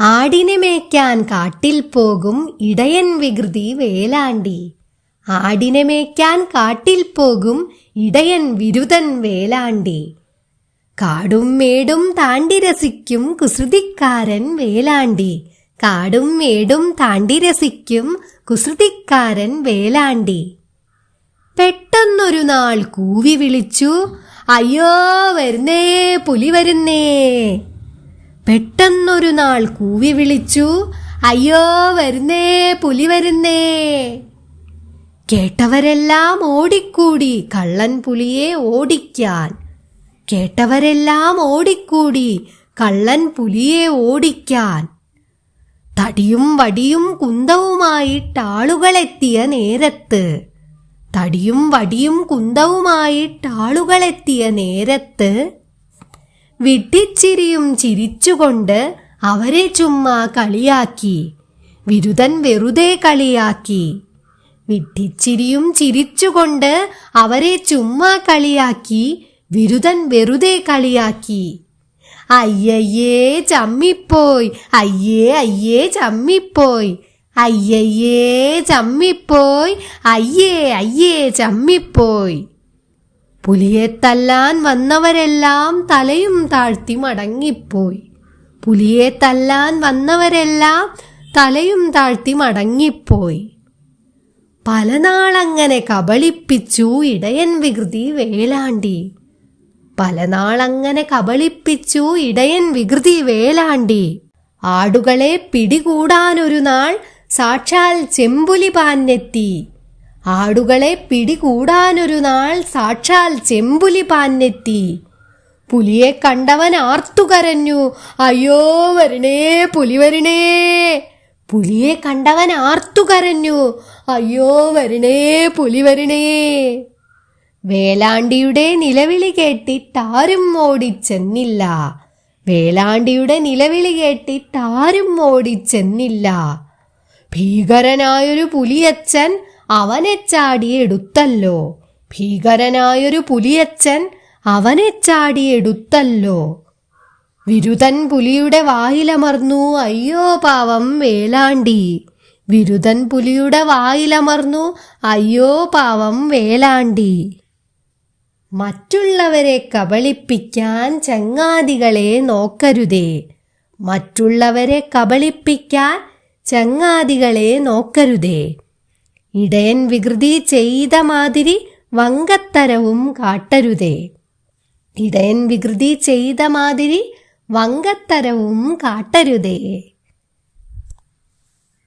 ആടിനെ മേയ്ക്കാൻ കാട്ടിൽ പോകും ഇടയൻ വികൃതി വേലാണ്ടി. ആടിനെ മേയ്ക്കാൻ കാട്ടിൽ പോകും ഇടയൻ വിരുതൻ വേലാണ്ടി. കാടും മേടും താണ്ടി രസിക്കും കുസൃതിക്കാരൻ വേലാണ്ടി. കാടും മേടും താണ്ടി രസിക്കും കുസൃതിക്കാരൻ വേലാണ്ടി. പെട്ടെന്നൊരു നാൾ കൂവി വിളിച്ചു, അയ്യോ വരുന്നേ പുലി വരുന്നേ. പെട്ടെന്നൊരു നാൾ കൂവി വിളിച്ചു, അയ്യോ വരുന്നേ പുലി വരുന്നേ. കേട്ടവരെല്ലാം ഓടിക്കൂടി കള്ളൻ പുലിയെ ഓടിക്കാൻ. കേട്ടവരെല്ലാം ഓടിക്കൂടി കള്ളൻ പുലിയെ ഓടിക്കാൻ. തടിയും വടിയും കുന്തവുമായിട്ടാളുകളെത്തിയ നേരത്ത്. തടിയും വടിയും കുന്തവുമായിട്ടാളുകളെത്തിയ നേരത്ത് വിഡ്ഢിച്ചിരിയും ചിരിച്ചുകൊണ്ട് അവരെ ചുമ്മാ കളിയാക്കി. വിരുതൻ വെറുതെ കളിയാക്കി. വിഡ്ഢിച്ചിരിയും ചിരിച്ചുകൊണ്ട് അവരെ ചുമ്മാ കളിയാക്കി. വിരുതൻ വെറുതെ കളിയാക്കി. അയ്യയ്യേ ചമ്മിപ്പോയി, അയ്യേ അയ്യേ ചമ്മിപ്പോയി, അയ്യയ്യേ ചമ്മിപ്പോയി, അയ്യേ അയ്യേ ചമ്മിപ്പോയി. പുലിയെ തല്ലാൻ വന്നവരെല്ലാം തലയും താഴ്ത്തി മടങ്ങിപ്പോയി. പുലിയെ തല്ലാൻ വന്നവരെല്ലാം തലയും താഴ്ത്തി മടങ്ങിപ്പോയി. പല നാളങ്ങനെ കബളിപ്പിച്ചു ഇടയൻ വികൃതി വേലാണ്ടി. പല നാളങ്ങനെ കബളിപ്പിച്ചു ഇടയൻ വികൃതി വേലാണ്ടി. ആടുകളെ പിടികൂടാനൊരു നാൾ സാക്ഷാൽ ചെമ്പുലി പാഞ്ഞെത്തി. ആടുകളെ പിടികൂടാനൊരു നാൾ സാക്ഷാൽ ചെമ്പുലി പാഞ്ഞെത്തി. പുലിയെ കണ്ടവൻ ആർത്തുകരഞ്ഞു, അയ്യോ വരണേ പുലി വരണേ. പുലിയെ കണ്ടവൻ ആർത്തുകരഞ്ഞു, അയ്യോ വരണേ പുലി വരണേ. വേലാണ്ടിയുടെ നിലവിളി കേട്ടിട്ടാരും ഓടിച്ചെന്നില്ല. വേലാണ്ടിയുടെ നിലവിളി കേട്ടിട്ടാരും ഓടിച്ചെന്നില്ല. ഭീകരനായൊരു പുലിയച്ചൻ അവനെ ചാടിയെടുത്തല്ലോ. ഭീകരനായൊരു പുലിയച്ചൻ അവനെ ചാടിയെടുത്തല്ലോ. വിരുതൻ പുലിയുടെ വായിലമർന്നു, അയ്യോ പാവം വേലാണ്ടി. വിരുതൻ പുലിയുടെ വായിലമർന്നു, അയ്യോ പാവം വേലാണ്ടി. മറ്റുള്ളവരെ കബളിപ്പിക്കാൻ ചങ്ങാതികളെ നോക്കരുതേ. മറ്റുള്ളവരെ കബളിപ്പിക്കാൻ ചങ്ങാതികളെ നോക്കരുതേ. ഇടയൻ വികൃതി ചെയ്ത മാതിരി വങ്കത്തരവും കാട്ടരുതേ. ഇടയൻ വികൃതി ചെയ്ത മാതിരി വങ്കത്തരവും കാട്ടരുതേ.